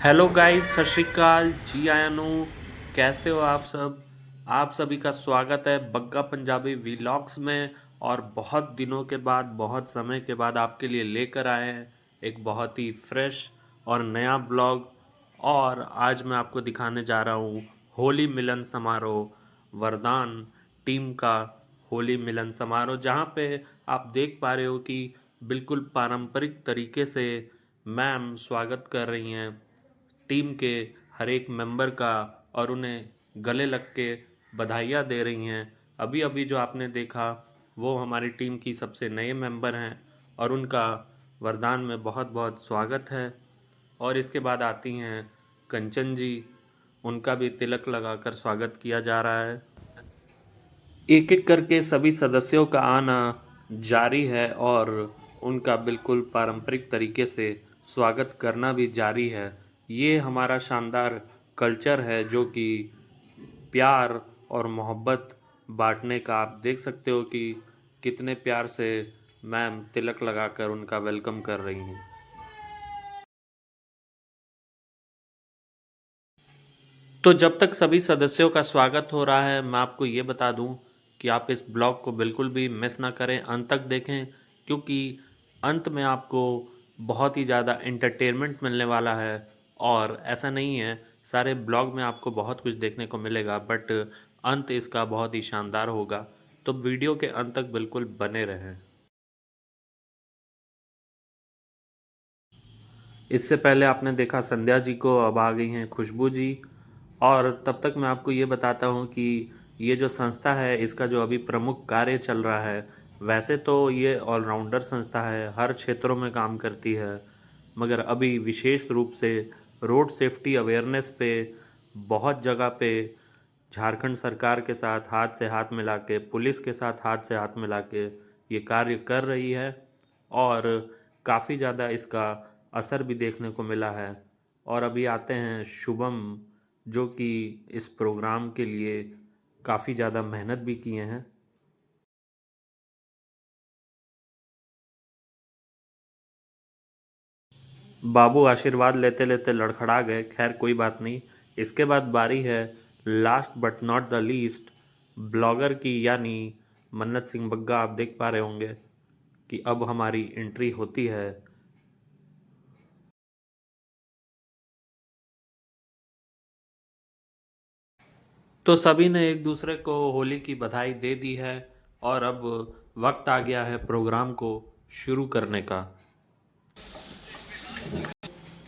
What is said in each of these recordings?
Hello guys, सत श्री अकाल जी। आया नू, कैसे हो आप सब। आप सभी का स्वागत है बग्गा पंजाबी व्लॉग्स में। और बहुत दिनों के बाद, बहुत समय के बाद आपके लिए लेकर आए हैं एक बहुत ही फ्रेश और नया ब्लॉग। और आज मैं आपको दिखाने जा रहा हूँ होली मिलन समारोह, वरदान टीम का होली मिलन समारोह, जहाँ पे आप देख पा रहे हो कि बिल्कुल पारंपरिक तरीके से मैम स्वागत कर रही हैं टीम के हर एक मेंबर का, और उन्हें गले लग के बधाइयाँ दे रही हैं। अभी अभी जो आपने देखा वो हमारी टीम की सबसे नए मेंबर हैं, और उनका वरदान में बहुत बहुत स्वागत है। और इसके बाद आती हैं कंचन जी, उनका भी तिलक लगाकर स्वागत किया जा रहा है। एक एक करके सभी सदस्यों का आना जारी है, और उनका बिल्कुल पारंपरिक तरीके से स्वागत करना भी जारी है। ये हमारा शानदार कल्चर है जो कि प्यार और मोहब्बत बांटने का। आप देख सकते हो कि कितने प्यार से मैम तिलक लगाकर उनका वेलकम कर रही हैं। तो जब तक सभी सदस्यों का स्वागत हो रहा है, मैं आपको ये बता दूं कि आप इस ब्लॉग को बिल्कुल भी मिस ना करें, अंत तक देखें, क्योंकि अंत में आपको बहुत ही ज़्यादा एंटरटेनमेंट मिलने वाला है। और ऐसा नहीं है, सारे ब्लॉग में आपको बहुत कुछ देखने को मिलेगा, बट अंत इसका बहुत ही शानदार होगा। तो वीडियो के अंत तक बिल्कुल बने रहें। इससे पहले आपने देखा संध्या जी को, अब आ गई हैं खुशबू जी। और तब तक मैं आपको ये बताता हूँ कि ये जो संस्था है, इसका जो अभी प्रमुख कार्य चल रहा है, वैसे तो ये ऑलराउंडर संस्था है, हर क्षेत्रों में काम करती है, मगर अभी विशेष रूप से रोड सेफ्टी अवेयरनेस पे बहुत जगह पे झारखंड सरकार के साथ हाथ मिला के, पुलिस के साथ हाथ मिला के ये कार्य कर रही है। और काफ़ी ज़्यादा इसका असर भी देखने को मिला है। और अभी आते हैं शुभम, जो कि इस प्रोग्राम के लिए काफ़ी ज़्यादा मेहनत भी किए हैं। बाबू आशीर्वाद लेते लेते लड़खड़ा गए, खैर कोई बात नहीं। इसके बाद बारी है last but not the least blogger की, यानी मन्नत सिंह बग्गा। आप देख पा रहे होंगे कि अब हमारी एंट्री होती है। तो सभी ने एक दूसरे को होली की बधाई दे दी है, और अब वक्त आ गया है प्रोग्राम को शुरू करने का।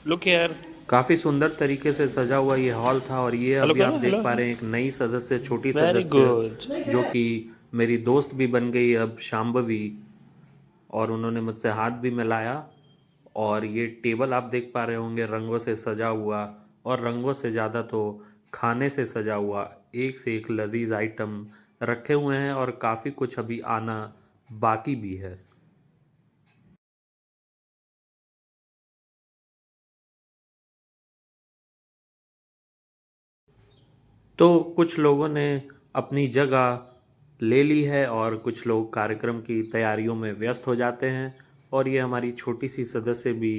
Look here. काफ़ी सुंदर तरीके से सजा हुआ ये हॉल था, और ये हेलो अभी आप करो, देख हेलो। पा रहे हैं एक नई सदस्य, छोटी वेरी सदस्य, गुड। जो कि मेरी दोस्त भी बन गई अब, शाम्भवी। और उन्होंने मुझसे हाथ भी मिलाया। और ये टेबल आप देख पा रहे होंगे रंगों से सजा हुआ, और रंगों से ज़्यादा तो खाने से सजा हुआ। एक से एक लजीज आइटम रखे हुए हैं, और काफ़ी कुछ अभी आना बाकी भी है। तो कुछ लोगों ने अपनी जगह ले ली है, और कुछ लोग कार्यक्रम की तैयारियों में व्यस्त हो जाते हैं। और ये हमारी छोटी सी सदस्य भी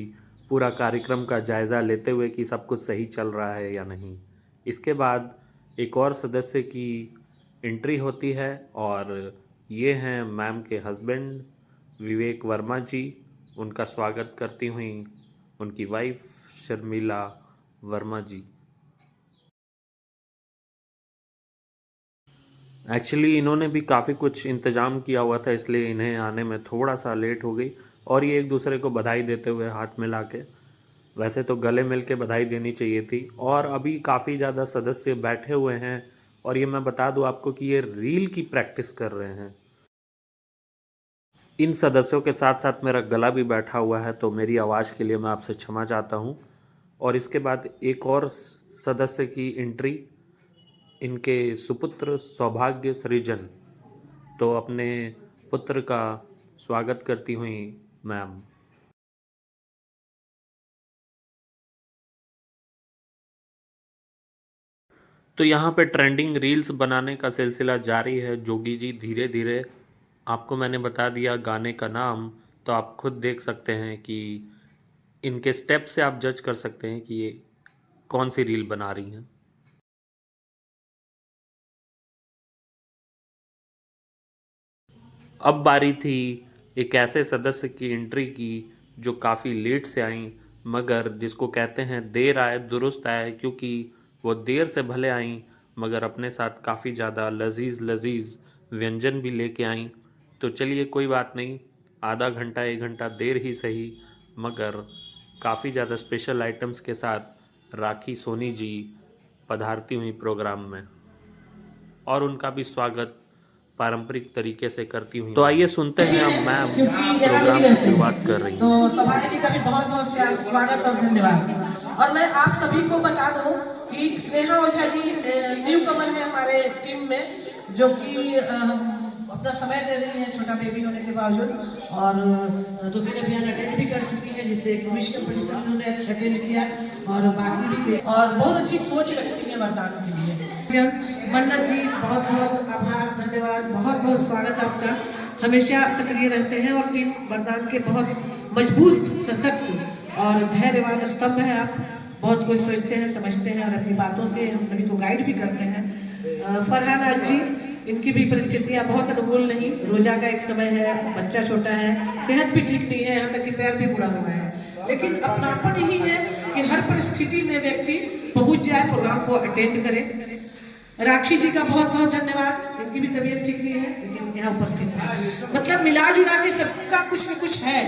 पूरा कार्यक्रम का जायज़ा लेते हुए कि सब कुछ सही चल रहा है या नहीं। इसके बाद एक और सदस्य की एंट्री होती है, और ये हैं मैम के हस्बैंड विवेक वर्मा जी। उनका स्वागत करती हुई उनकी वाइफ शर्मिला वर्मा जी। एक्चुअली इन्होंने भी काफ़ी कुछ इंतज़ाम किया हुआ था, इसलिए इन्हें आने में थोड़ा सा लेट हो गई। और ये एक दूसरे को बधाई देते हुए हाथ मिला के, वैसे तो गले मिल के बधाई देनी चाहिए थी। और अभी काफ़ी ज़्यादा सदस्य बैठे हुए हैं, और ये मैं बता दूं आपको कि ये रील की प्रैक्टिस कर रहे हैं। इन सदस्यों के साथ साथ मेरा गला भी बैठा हुआ है, तो मेरी आवाज़ के लिए मैं आपसे क्षमा चाहता हूँ। और इसके बाद एक और सदस्य की एंट्री, इनके सुपुत्र सौभाग्य सृजन, तो अपने पुत्र का स्वागत करती हुई मैम। तो यहाँ पे ट्रेंडिंग रील्स बनाने का सिलसिला जारी है। जोगी जी धीरे धीरे, आपको मैंने बता दिया गाने का नाम, तो आप खुद देख सकते हैं कि इनके स्टेप से आप जज कर सकते हैं कि ये कौन सी रील बना रही हैं? अब बारी थी एक ऐसे सदस्य की एंट्री की जो काफ़ी लेट से आईं, मगर जिसको कहते हैं देर आए दुरुस्त आए, क्योंकि वो देर से भले आईं मगर अपने साथ काफ़ी ज़्यादा लज़ीज़ लज़ीज़ व्यंजन भी लेके आईं। तो चलिए कोई बात नहीं, आधा घंटा 1 घंटा देर ही सही मगर काफ़ी ज़्यादा स्पेशल आइटम्स के साथ राखी सोनी जी पधारती हुई प्रोग्राम में, और उनका भी स्वागत पारंपरिक तरीके से करती हुई। तो आइए सुनते हैं अब मैम प्रोग्राम की शुरुआत कर रही हैं। तो सौभाग्य जी का भी बहुत बहुत स्वागत और धन्यवाद। और मैं आप सभी को बता दूं कि स्नेहा ओझा जी न्यू कमर है हमारे टीम में, जो कि अपना समय दे रही है छोटा बेबी होने के बावजूद, और 2-3 अभियान अटेंड भी कर चुकी है, जिसमें एक विश कंपटीशन उन्होंने अटेंड किया और बाकी भी, और बहुत अच्छी सोच रखती है वरदान के लिए। मन्नत जी बहुत बहुत आभार, धन्यवाद, बहुत बहुत स्वागत आपका। हमेशा सक्रिय रहते हैं और टीम वरदान के बहुत मजबूत, सशक्त और धैर्यवान स्तंभ है आप। बहुत कुछ सोचते हैं, समझते हैं और अपनी बातों से हम सभी को गाइड भी करते हैं। फरहान आज जी, इनकी भी परिस्थितियां बहुत अनुकूल नहीं, रोजा का एक समय है, बच्चा छोटा है, सेहत भी ठीक नहीं है, यहाँ तक कि पैर भी बुरा हुआ है, लेकिन अपनापन यही है कि हर परिस्थिति में व्यक्ति पहुंच जाए, प्रोग्राम को अटेंड करे। राखी जी का बहुत बहुत धन्यवाद, इनकी भी तबीयत ठीक नहीं है लेकिन यहाँ उपस्थित है। मतलब मिला जुला के सबका कुछ न कुछ है,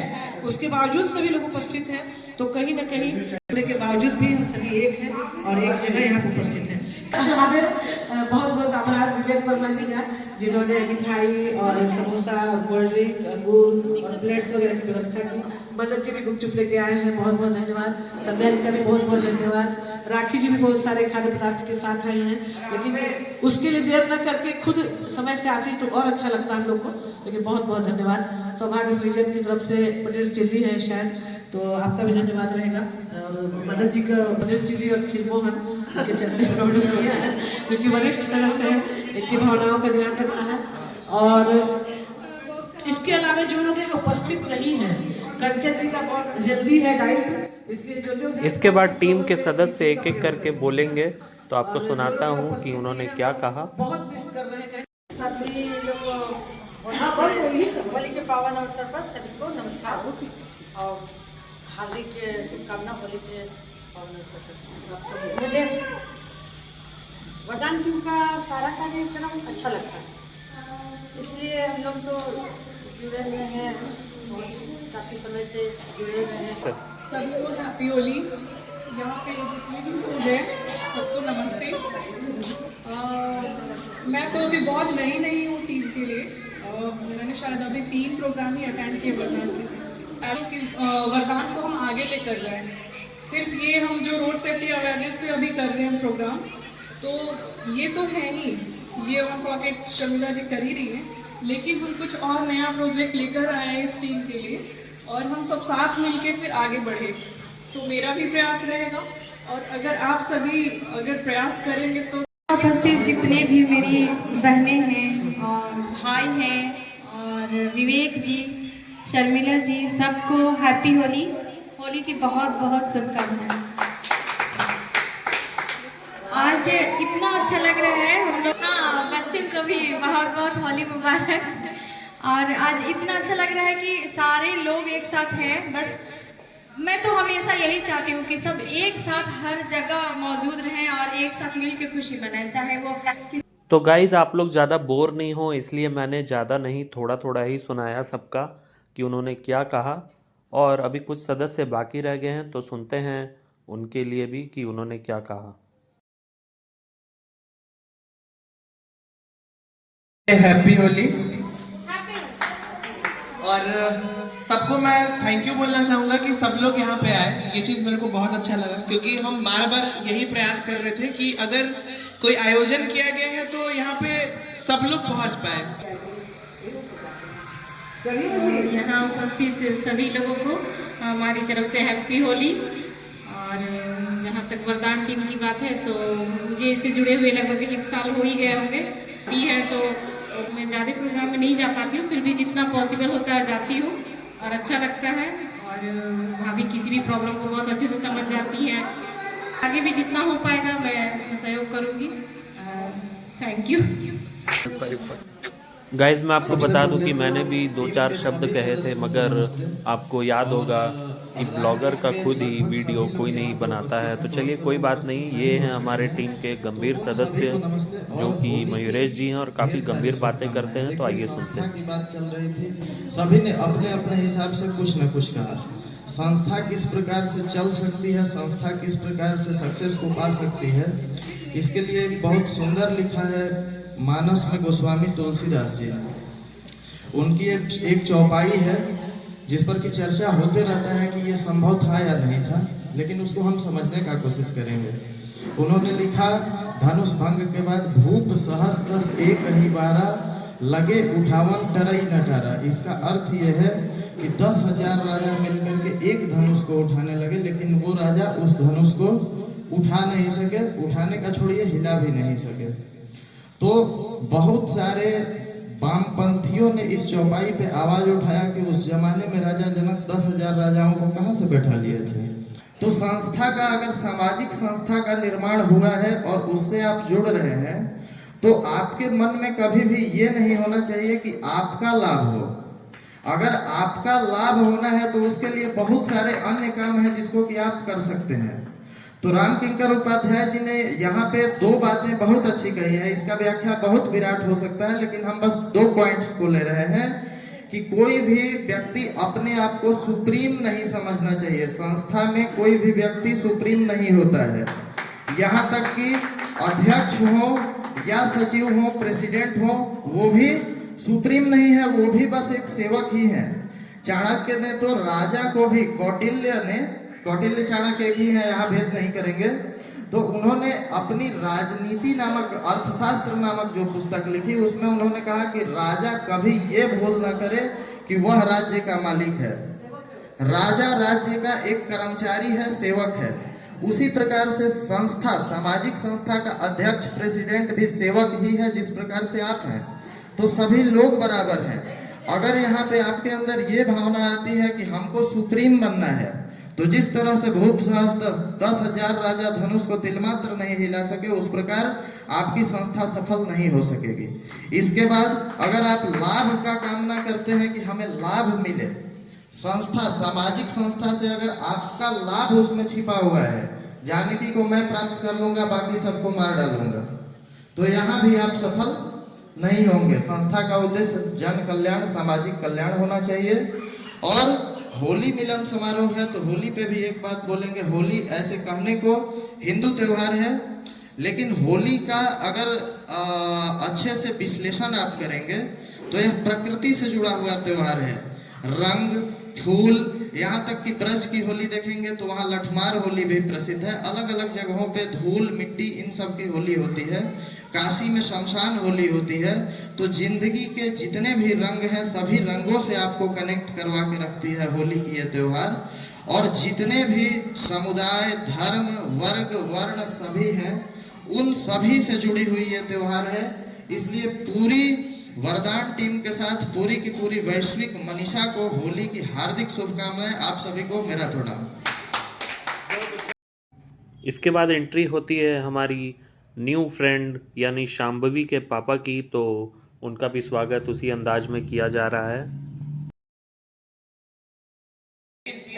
उसके बावजूद सभी लोग उपस्थित हैं, तो कहीं न कहीं के बावजूद भी हम सभी एक हैं और एक जगह यहाँ उपस्थित हैं। बहुत बहुत आभार विवेक वर्मा जी का, जिन्होंने मिठाई और समोसा, कोल्ड ड्रिंक, अंगूर और प्लेट्स वगैरह की व्यवस्था की। मन्नत जी भी गुपचुप लेके आए हैं, बहुत बहुत धन्यवाद। संध्या जी का भी बहुत बहुत धन्यवाद। राखी जी भी बहुत सारे खाद्य पदार्थ के साथ आई हैं, लेकिन उसके लिए देर न करके खुद समय से आती तो और अच्छा लगता हम लोग को, लेकिन बहुत बहुत धन्यवाद। सौभाग्य सृजन की तरफ से पनीर चिल्ली है शायद, तो आपका भी धन्यवाद रहेगा। और मन्नत जी का पनीर चिल्ली और खीरमोहन के चलते ऑर्डर किया है, क्योंकि वरिष्ठ सदस्य है, इनकी भावनाओं का ध्यान रखना है। और इसके अलावा जो लोग यहाँ उपस्थित नहीं है, कंचन जी का बहुत हेल्दी है डाइट, इसलिए जो इसके बाद टीम के सदस्य एक एक करके बोलेंगे, तो आपको सुनाता हूँ कि उन्होंने क्या कहा। बहुत मिस कर रहे हैं सभी लोग होली के पावन अवसर पर सभी को नमस्कार और हार्दिक शुभकामना होली के पावन अवसर पर। मुझे वरदान टीम का सारा कार्यक्रम अच्छा लगता है, इसलिए हम लोग तो जुड़े हुए हैं, काफ़ी समय से जुड़े हुए हैं। सभी को हैप्पी होली। यहाँ पे जितने भी लोग हैं सबको नमस्ते। मैं तो अभी बहुत नई हूँ टीम के लिए, मैंने शायद अभी 3 प्रोग्राम ही अटेंड किए वरदान के। वरदान को हम आगे लेकर जाएं, सिर्फ ये हम जो रोड सेफ्टी अवेयरनेस पे अभी कर रहे हैं प्रोग्राम, तो ये तो है ही, ये ऑन पॉकेट शर्मिला जी कर ही रही हैं, लेकिन हम कुछ और नया प्रोजेक्ट लेकर आए हैं इस टीम के लिए, और हम सब साथ मिलके फिर आगे बढ़े। तो मेरा भी प्रयास रहेगा, और अगर आप सभी अगर प्रयास करेंगे तो उपस्थित जितने भी मेरी बहनें हैं और भाई हैं और विवेक जी, शर्मिला जी, सबको हैप्पी होली। होली की बहुत बहुत शुभकामनाएं। आज इतना अच्छा लग रहा है हम लोग, हाँ बच्चों को भी बहुत बहुत होली मुबारक। और आज इतना अच्छा लग रहा है कि सारे लोग एक साथ हैं। बस मैं तो हमेशा यही चाहती हूँ कि सब एक साथ हर जगह मौजूद रहें और एक साथ मिलकर खुशी मनाएं, चाहे वो तो गाइज आप लोग ज़्यादा बोर नहीं हो, इसलिए मैंने ज़्यादा नहीं, थोड़ा थोड़ा ही सुनाया सबका कि उन्होंने क्या कहा। और अभी कुछ सदस्य बाकी रह गए हैं, तो सुनते हैं उनके लिए भी कि उन्होंने क्या कहा। हैप्पी होली। और सबको मैं थैंक यू बोलना चाहूँगा कि सब लोग यहाँ पे आए, ये चीज़ मेरे को बहुत अच्छा लगा, क्योंकि हम बार बार यही प्रयास कर रहे थे कि अगर कोई आयोजन किया गया है तो यहाँ पे सब लोग पहुँच पाए। यहाँ उपस्थित सभी लोगों को हमारी तरफ से हैप्पी होली। और जहाँ तक वरदान टीम की बात है, तो मुझे इससे जुड़े हुए लगभग 1 साल हो ही गए होंगे भी है, तो मैं ज़्यादा प्रोग्राम में नहीं जा पाती हूँ, फिर भी जितना पॉसिबल होता है जाती हूँ और अच्छा लगता है। और भाभी किसी भी प्रॉब्लम को बहुत अच्छे से समझ जाती हैं, आगे भी जितना हो पाएगा मैं इसमें सहयोग करूंगी। Thank you. गाइस मैं आपको बता दूं कि मैंने भी 2-4 शब्द कहे थे, मगर आपको याद होगा कि ब्लॉगर का खुद ही वीडियो कोई नहीं बनाता है। तो चलिए कोई बात नहीं, ये हैं हमारे टीम के गंभीर सदस्य जो कि मयूरेश जी हैं और काफ़ी गंभीर बातें करते हैं। तो आइए सुनते हैं। की बात चल रही थी, सभी ने अपने अपने हिसाब से कुछ न कुछ कहा। संस्था किस प्रकार से चल सकती है, संस्था किस प्रकार से सक्सेस को पा सकती है, इसके लिए एक बहुत सुंदर लिखा है मानस में गोस्वामी तुलसीदास जी ने। उनकी एक चौपाई है जिस पर की चर्चा होते रहता है कि ये संभव था या नहीं था, लेकिन उसको हम समझने का कोशिश करेंगे। उन्होंने लिखा, धनुष भंग के बाद भूप सहस्त्र एक ही बारा, लगे उठावन टरई न टरा। इसका अर्थ यह है कि 10,000 राजा मिलकर के एक धनुष को उठाने लगे, लेकिन वो राजा उस धनुष को उठा नहीं सके, उठाने का छोड़िए हिला भी नहीं सके। तो बहुत सारे वामपंथियों ने इस चौपाई पे आवाज उठाया कि उस जमाने में राजा जनक 10,000 राजाओं को कहां से बैठा लिए थे। तो संस्था का, अगर सामाजिक संस्था का निर्माण हुआ है और उससे आप जुड़ रहे हैं, तो आपके मन में कभी भी ये नहीं होना चाहिए कि आपका लाभ हो। अगर आपका लाभ होना है तो उसके लिए बहुत सारे अन्य काम हैं जिसको कि आप कर सकते हैं। तो रामकिंकर उपाध्याय जी ने यहाँ पे 2 बातें बहुत अच्छी कही हैं। इसका व्याख्या बहुत विराट हो सकता है, लेकिन हम बस 2 पॉइंट्स को ले रहे हैं कि कोई भी व्यक्ति अपने आप को सुप्रीम नहीं समझना चाहिए। संस्था में कोई भी व्यक्ति सुप्रीम नहीं होता है। यहाँ तक कि अध्यक्ष हो या सचिव हो, प्रेसिडेंट हो, वो भी सुप्रीम नहीं है, वो भी बस एक सेवक ही है। चाणक्य ने तो राजा को भी, कौटिल्य चाणक्य एक ही है, यहाँ भेद नहीं करेंगे, तो उन्होंने अपनी राजनीति नामक, अर्थशास्त्र नामक जो पुस्तक लिखी, उसमें उन्होंने कहा कि राजा कभी ये भूल ना करे कि वह राज्य का मालिक है। राजा राज्य का एक कर्मचारी है, सेवक है। उसी प्रकार से संस्था, सामाजिक संस्था का अध्यक्ष, प्रेसिडेंट भी सेवक ही है, जिस प्रकार से आप हैं। तो सभी लोग बराबर हैं। अगर यहाँ पे आपके अंदर ये भावना आती है कि हमको सुप्रीम बनना है, तो जिस तरह से भूप सहस्त्र 10,000 राजा धनुष को तिलमात्र नहीं हिला सके, उस प्रकार आपकी संस्था सफल नहीं हो सकेगी। इसके बाद अगर आप लाभ का कामना करते हैं कि हमें लाभ मिले, संस्था, सामाजिक संस्था से अगर आपका लाभ उसमें छिपा हुआ है, ज्ञानिकी को मैं प्राप्त कर लूंगा, बाकी सबको मार डालूंगा, तो यहाँ भी आप सफल नहीं होंगे। संस्था का उद्देश्य जन कल्याण, सामाजिक कल्याण होना चाहिए। और होली मिलन समारोह है, तो होली पे भी एक बात बोलेंगे। होली ऐसे कहने को हिंदू त्योहार है, लेकिन होली का अगर अच्छे से विश्लेषण आप करेंगे तो यह प्रकृति से जुड़ा हुआ त्योहार है। रंग, फूल, यहाँ तक कि ब्रज की होली देखेंगे तो वहाँ लठमार होली भी प्रसिद्ध है। अलग अलग जगहों पे धूल, मिट्टी, इन सब की होली होती है। काशी में शमशान होली होती है। तो जिंदगी के जितने भी रंग हैं, सभी रंगों से आपको कनेक्ट करवा के रखती है होली की ये त्योहार। और जितने भी समुदाय, धर्म, वर्ग, वर्ण सभी हैं, उन सभी से जुड़ी हुई ये त्योहार है। इसलिए पूरी वरदान टीम के साथ पूरी की पूरी वैश्विक मनीषा को होली की हार्दिक शुभकामनाएं। आप सभी को मेरा प्रणाम। इसके बाद एंट्री होती है हमारी न्यू फ्रेंड यानी शांभवी के पापा की, तो उनका भी स्वागत उसी अंदाज में किया जा रहा है।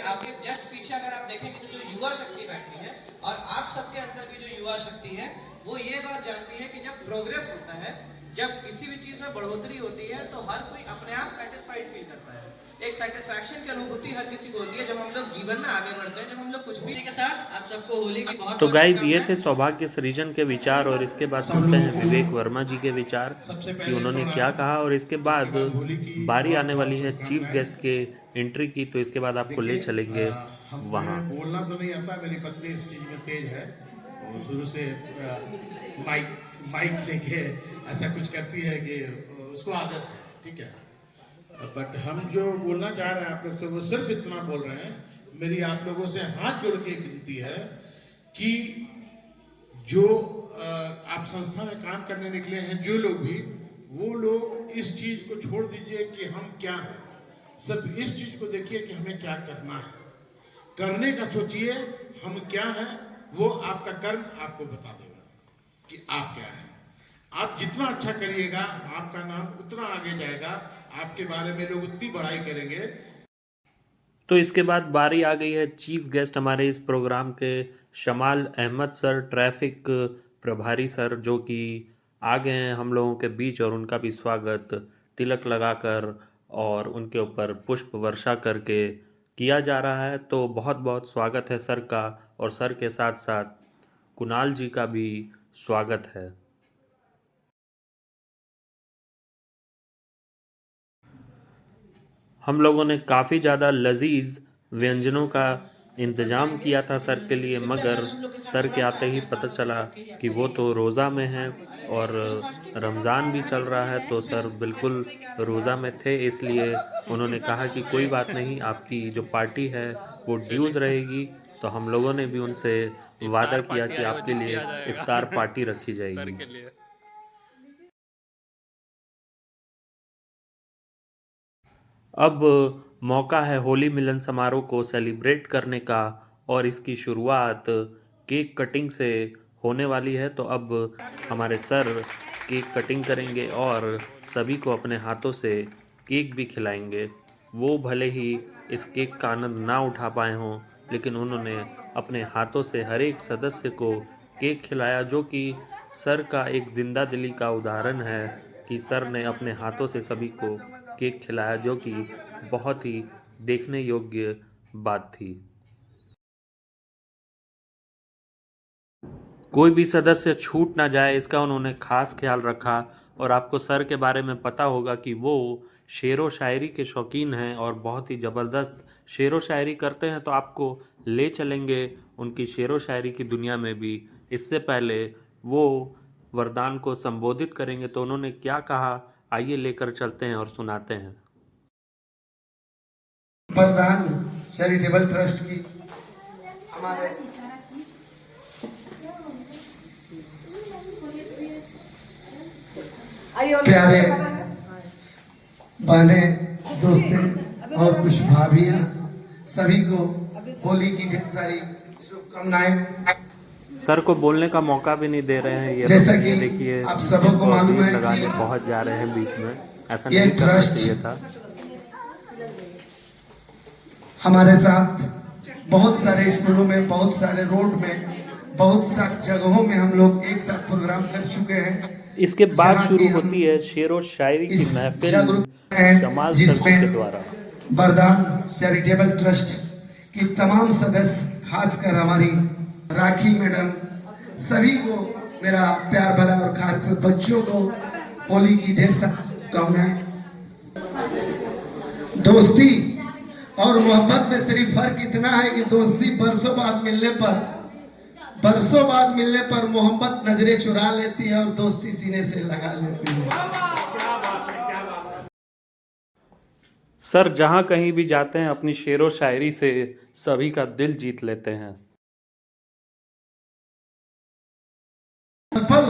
आपके जस्ट पीछे अगर आप देखेंगे तो जो युवा शक्ति बैठी है, और आप सबके अंदर भी जो युवा शक्ति है, वो ये बात जानती है कि जब प्रोग्रेस होता है, जब किसी भी चीज में बढ़ोतरी होती है, तो हर कोई अपने आप सेटिस्फाइड फील करता है। एक सेटिस्फैक्शन की अनुभूति हर किसी को होती है जब हम लोग जीवन में आगे बढ़ते हैं, जब हम लोग कुछ भी के साथ। आप सबको होली की बहुत तो गाइज ये थे सौभाग्य सृजन के विचार, और इसके बाद सुनते हैं विवेक वर्मा जी के विचार कि उन्होंने क्या कहा। और इसके बाद बारी आने वाली है चीफ गेस्ट के एंट्री की, तो इसके बाद आपको ले चलेंगे वहाँ। बोलना तो नहीं आता, मेरी पत्नी इस चीज में तेज है, वो शुरू से माइक लेके ऐसा कुछ करती है कि उसको आदत है, ठीक है। बट हम जो बोलना चाह रहे हैं आप लोग से, वो सिर्फ इतना बोल रहे हैं। मेरी आप लोगों से हाथ जोड़ के विनती है कि जो आप संस्था में काम करने निकले हैं, जो लोग भी, वो लोग इस चीज को छोड़ दीजिए कि हम क्या हैं। सिर्फ इस चीज को देखिए कि हमें क्या करना है। करने का सोचिए हम क्या हैं, वो आपका कर्म आपको बता देगा कि आप क्या है। आप जितना अच्छा करिएगा आपका नाम उतना आगे जाएगा, आपके बारे में लोग उतनी बड़ाई करेंगे। तो इसके बाद बारी आ गई है चीफ गेस्ट हमारे इस प्रोग्राम के शमाल अहमद सर, ट्रैफिक प्रभारी सर, जो कि आ गए हैं हम लोगों के बीच और उनका भी स्वागत तिलक लगाकर और उनके ऊपर पुष्प वर्षा करके किया जा रहा है। तो बहुत बहुत स्वागत है सर का, और सर के साथ साथ कुणाल जी का भी स्वागत है। हम लोगों ने काफ़ी ज़्यादा लजीज व्यंजनों का इंतज़ाम किया था सर के लिए, मगर सर के आते ही पता चला कि वो तो रोज़ा में हैं और रमज़ान भी चल रहा है, तो सर बिल्कुल रोज़ा में थे, इसलिए उन्होंने कहा कि कोई बात नहीं, आपकी जो पार्टी है वो ड्यूज़ रहेगी। तो हम लोगों ने भी उनसे वादा किया कि आपके लिए इफ्तार पार्टी रखी जाएगी। अब मौका है होली मिलन समारोह को सेलिब्रेट करने का, और इसकी शुरुआत केक कटिंग से होने वाली है। तो अब हमारे सर केक कटिंग करेंगे और सभी को अपने हाथों से केक भी खिलाएंगे। वो भले ही इस केक का आनंद ना उठा पाए हों, लेकिन उन्होंने अपने हाथों से हर एक सदस्य को केक खिलाया, जो कि सर का एक जिंदा दिली का उदाहरण है कि सर ने अपने हाथों से सभी को केक खिलाया, जो कि बहुत ही देखने योग्य बात थी। कोई भी सदस्य छूट ना जाए, इसका उन्होंने खास ख्याल रखा। और आपको सर के बारे में पता होगा कि वो शेरो शायरी के शौकीन हैं और बहुत ही ज़बरदस्त शेरो शायरी करते हैं। तो आपको ले चलेंगे उनकी शेरो शायरी की दुनिया में भी। इससे पहले वो वरदान को संबोधित करेंगे, तो उन्होंने क्या कहा, आइए लेकर चलते हैं और सुनाते हैं। वरदान चैरिटेबल ट्रस्ट की हमारे प्यारे बहने, दोस्तें और कुछ भाभियां, सभी को होली की ढेर सारी शुभकामनाएं। सर को बोलने का मौका भी नहीं दे रहे हैं। ये जैसा कि देखिए, आप सबको मालूम है लगाने कि पहुंच जा रहे हैं बीच में, ऐसा ये नहीं करना ट्रस्ट चाहिए था। हमारे साथ बहुत सारे स्कूलों में, बहुत सारे रोड में, बहुत सारी जगहों में हम लोग एक साथ प्रोग्राम कर चुके हैं। इसके बाद शुरू होती है शेरो शायरी की महफिल शमाल सर के द्वारा। वरदान चैरिटेबल ट्रस्ट की तमाम सदस्य, खासकर हमारी राखी मैडम, सभी को मेरा प्यार भरा और खासकर बच्चों को होली की ढेर सारी शुभकामनाएं। दोस्ती और मोहब्बत में सिर्फ फर्क इतना है कि दोस्ती बरसों बाद मिलने पर मोहब्बत नजरें चुरा लेती है और दोस्ती सीने से लगा लेती है। सर जहां कहीं भी जाते हैं अपनी शेरो शायरी से सभी का दिल जीत लेते हैं। पल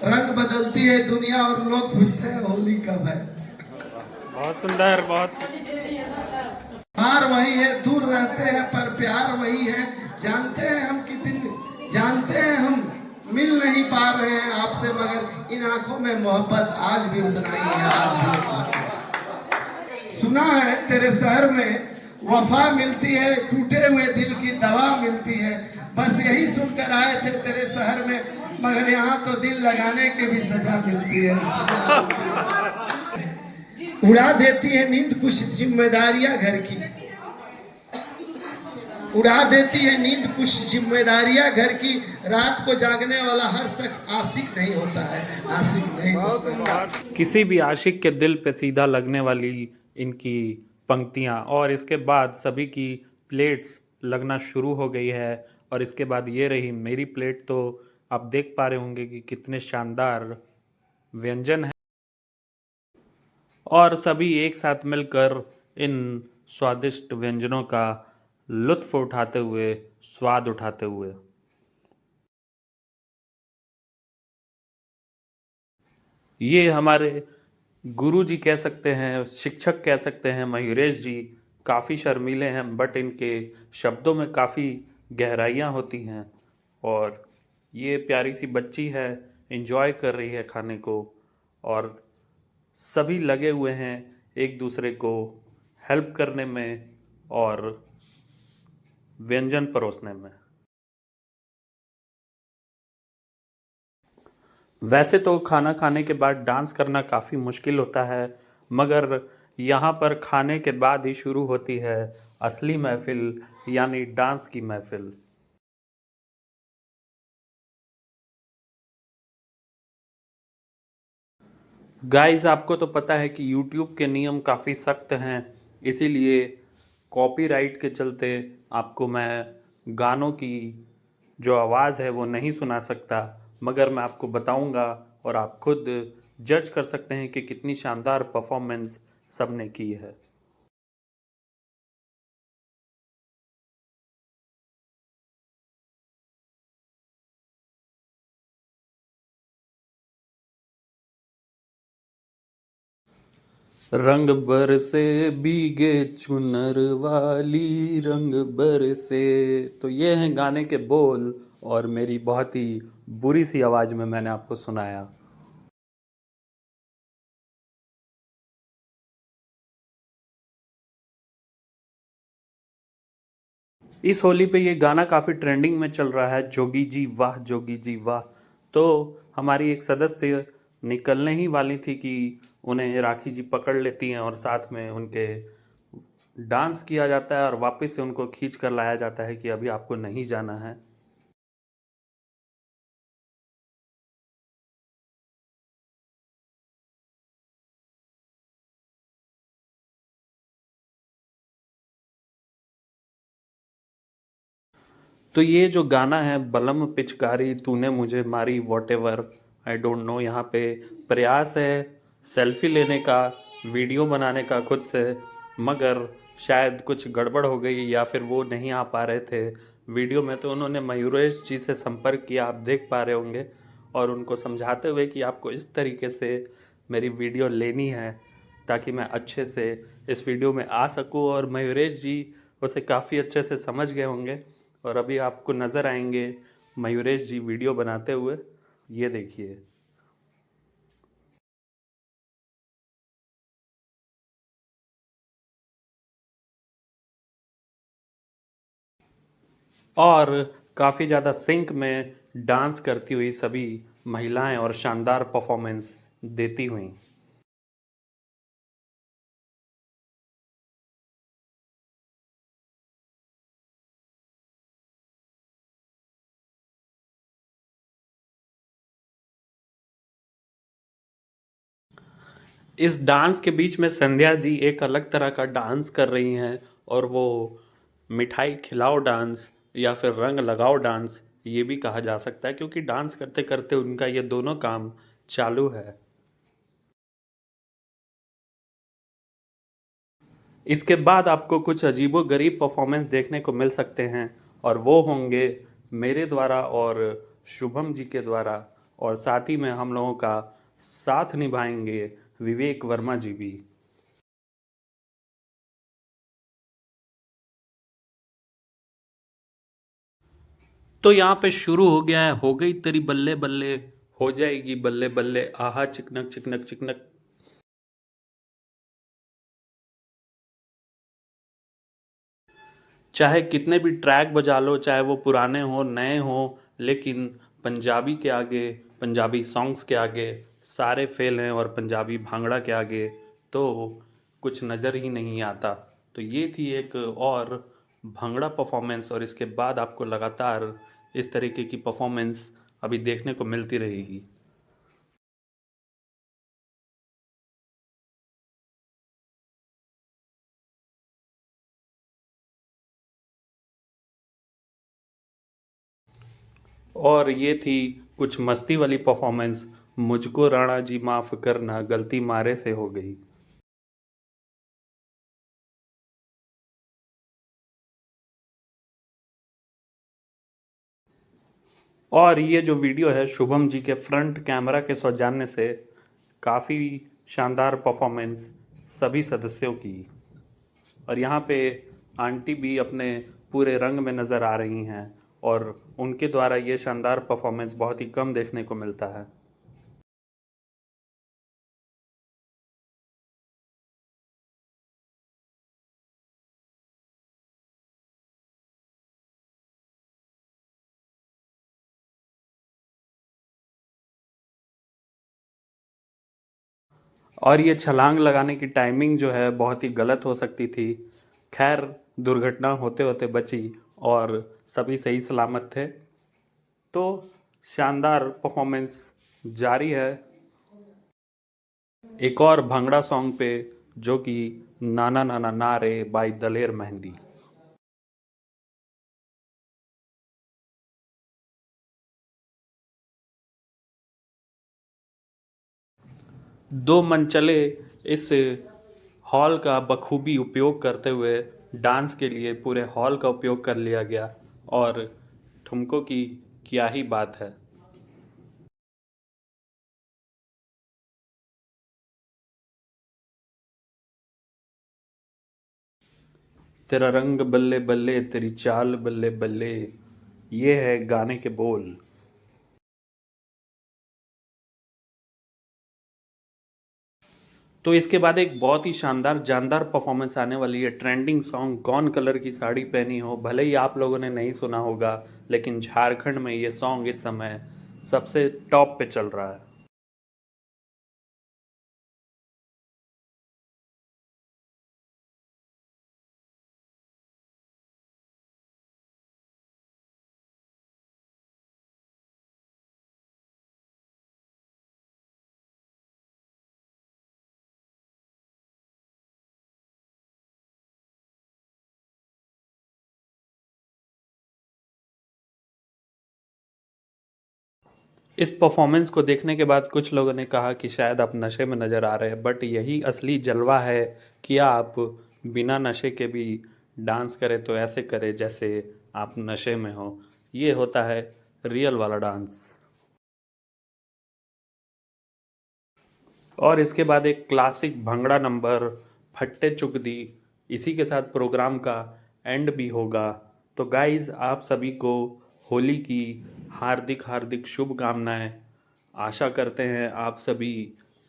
रंग बदलती है दुनिया और लोग पूछते हैं होली कब है। बहुत सुंदर, बहुत हार वही है, दूर रहते हैं पर प्यार वही है। जानते हैं हम मिल नहीं पा रहे हैं आपसे, मगर इन आंखों में मोहब्बत आज भी उतना ही है, आज भी उतना है। सुना है तेरे शहर में वफा मिलती है, टूटे हुए दिल की दवा मिलती है। बस यही सुनकर आए थे तेरे शहर में, मगर यहाँ तो दिल लगाने के भी सजा मिलती है। उड़ा देती है नींद कुछ जिम्मेदारियां घर की, उड़ा देती है नींद कुछ जिम्मेदारियां घर की। रात को जागने वाला हर शख्स आशिक नहीं होता है, आशिक नहीं होता। किसी भी आशिक के दिल पे सीधा लगने वाली इनकी पंक्तियां, और इसके बाद सभी की प्लेट्स लगना शुरू हो गई है। और इसके बाद ये रही मेरी प्लेट। तो आप देख पा रहे होंगे कि कितने शानदार व्यंजन है, और सभी एक साथ मिलकर इन स्वादिष्ट व्यंजनों का लुत्फ उठाते हुए, स्वाद उठाते हुए। ये हमारे गुरु जी कह सकते हैं, शिक्षक कह सकते हैं, मयूरेश जी काफ़ी शर्मीले हैं, बट इनके शब्दों में काफ़ी गहराइयाँ होती हैं। और ये प्यारी सी बच्ची है, एंजॉय कर रही है खाने को, और सभी लगे हुए हैं एक दूसरे को हेल्प करने में और व्यंजन परोसने में। वैसे तो खाना खाने के बाद डांस करना काफ़ी मुश्किल होता है, मगर यहाँ पर खाने के बाद ही शुरू होती है असली महफिल, यानी डांस की महफिल। गाइस, आपको तो पता है कि यूट्यूब के नियम काफ़ी सख्त हैं, इसीलिए कॉपीराइट के चलते आपको मैं गानों की जो आवाज़ है वो नहीं सुना सकता, मगर मैं आपको बताऊंगा और आप खुद जज कर सकते हैं कि कितनी शानदार परफॉर्मेंस सबने की है। रंग बरसे भीगे चुनर वाली, रंग बरसे। तो ये हैं गाने के बोल, और मेरी बहुत ही बुरी सी आवाज़ में मैंने आपको सुनाया। इस होली पे ये गाना काफ़ी ट्रेंडिंग में चल रहा है, जोगी जी वाह जोगी जी वाह। तो हमारी एक सदस्य निकलने ही वाली थी कि उन्हें राखी जी पकड़ लेती हैं और साथ में उनके डांस किया जाता है और वापस से उनको खींच कर लाया जाता है कि अभी आपको नहीं जाना है। तो ये जो गाना है, बलम पिचकारी तूने मुझे मारी वॉटेवर, आई डोंट नो, यहाँ पे प्रयास है सेल्फी लेने का, वीडियो बनाने का खुद से, मगर शायद कुछ गड़बड़ हो गई या फिर वो नहीं आ पा रहे थे वीडियो में। तो उन्होंने मयूरेश जी से संपर्क किया, आप देख पा रहे होंगे, और उनको समझाते हुए कि आपको इस तरीके से मेरी वीडियो लेनी है ताकि मैं अच्छे से इस वीडियो में आ सकूं, और मयूरेश जी उसे काफ़ी अच्छे से समझ गए होंगे और अभी आपको नज़र आएंगे मयूरेश जी वीडियो बनाते हुए। ये देखिए। और काफ़ी ज़्यादा सिंक में डांस करती हुई सभी महिलाएं और शानदार परफॉर्मेंस देती हुई। इस डांस के बीच में संध्या जी एक अलग तरह का डांस कर रही हैं, और वो मिठाई खिलाओ डांस या फिर रंग लगाओ डांस ये भी कहा जा सकता है, क्योंकि डांस करते करते उनका ये दोनों काम चालू है। इसके बाद आपको कुछ अजीबो-गरीब परफॉर्मेंस देखने को मिल सकते हैं, और वो होंगे मेरे द्वारा और शुभम जी के द्वारा, और साथ ही में हम लोगों का साथ निभाएंगे विवेक वर्मा जी भी। तो यहाँ पे शुरू हो गया है, हो गई तेरी बल्ले बल्ले, हो जाएगी बल्ले बल्ले, आहा चिकनक चिकनक चिकनक। चाहे कितने भी ट्रैक बजा लो, चाहे वो पुराने हो नए हो, लेकिन पंजाबी के आगे, पंजाबी सॉन्ग्स के आगे सारे फेल हैं, और पंजाबी भांगड़ा के आगे तो कुछ नज़र ही नहीं आता। तो ये थी एक और भांगड़ा परफॉर्मेंस, और इसके बाद आपको लगातार इस तरीके की परफॉर्मेंस अभी देखने को मिलती रहेगी। और ये थी कुछ मस्ती वाली परफॉर्मेंस, मुझको राणा जी माफ़ करना गलती मारे से हो गई। और ये जो वीडियो है शुभम जी के फ्रंट कैमरा के सौजन्य से, काफ़ी शानदार परफॉर्मेंस सभी सदस्यों की। और यहाँ पे आंटी भी अपने पूरे रंग में नज़र आ रही हैं, और उनके द्वारा ये शानदार परफॉर्मेंस बहुत ही कम देखने को मिलता है। और ये छलांग लगाने की टाइमिंग जो है बहुत ही गलत हो सकती थी। खैर, दुर्घटना होते होते बची और सभी सही सलामत थे। तो शानदार परफॉर्मेंस जारी है एक और भंगड़ा सॉन्ग पे, जो कि नाना नाना ना रे बाई दलेर मेहंदी। दो मनचले इस हॉल का बखूबी उपयोग करते हुए डांस के लिए पूरे हॉल का उपयोग कर लिया गया और ठुमकों की क्या ही बात है। तेरा रंग बल्ले बल्ले तेरी चाल बल्ले बल्ले, ये है गाने के बोल। तो इसके बाद एक बहुत ही शानदार जानदार परफॉर्मेंस आने वाली है। ट्रेंडिंग सॉन्ग कौन कलर की साड़ी पहनी हो, भले ही आप लोगों ने नहीं सुना होगा, लेकिन झारखंड में ये सॉन्ग इस समय सबसे टॉप पे चल रहा है। इस परफॉर्मेंस को देखने के बाद कुछ लोगों ने कहा कि शायद आप नशे में नज़र आ रहे हैं, बट यही असली जलवा है कि आप बिना नशे के भी डांस करें तो ऐसे करें जैसे आप नशे में हो। ये होता है रियल वाला डांस। और इसके बाद एक क्लासिक भंगड़ा नंबर फट्टे चुक दी, इसी के साथ प्रोग्राम का एंड भी होगा। तो गाइज, आप सभी को होली की हार्दिक हार्दिक शुभकामनाएं। आशा करते हैं आप सभी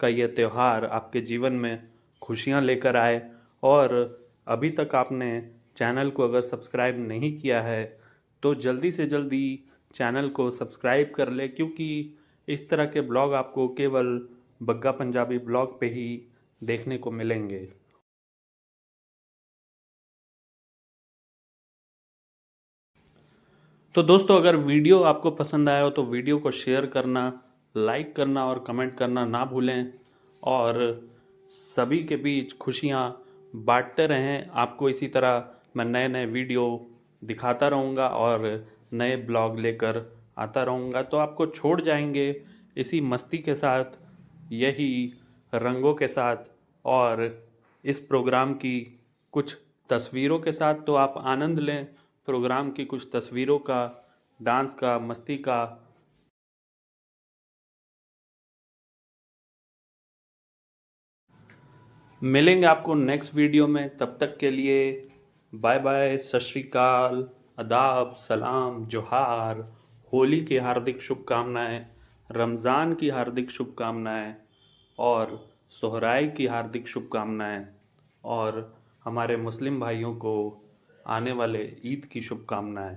का यह त्यौहार आपके जीवन में खुशियां लेकर आए। और अभी तक आपने चैनल को अगर सब्सक्राइब नहीं किया है तो जल्दी से जल्दी चैनल को सब्सक्राइब कर ले, क्योंकि इस तरह के ब्लॉग आपको केवल बग्गा पंजाबी ब्लॉग पे ही देखने को मिलेंगे। तो दोस्तों, अगर वीडियो आपको पसंद आया हो तो वीडियो को शेयर करना, लाइक करना और कमेंट करना ना भूलें। और सभी के बीच खुशियां बांटते रहें। आपको इसी तरह मैं नए नए वीडियो दिखाता रहूँगा और नए ब्लॉग लेकर आता रहूँगा। तो आपको छोड़ जाएंगे इसी मस्ती के साथ, यही रंगों के साथ और इस प्रोग्राम की कुछ तस्वीरों के साथ। तो आप आनंद लें प्रोग्राम की कुछ तस्वीरों का, डांस का, मस्ती का। मिलेंगे आपको नेक्स्ट वीडियो में, तब तक के लिए बाय बाय, सत श्री अकाल, आदाब, सलाम, जोहार। होली की हार्दिक शुभकामनाएं, रमज़ान की हार्दिक शुभकामनाएं और सोहराई की हार्दिक शुभकामनाएं, और हमारे मुस्लिम भाइयों को आने वाले ईद की शुभकामनाएं।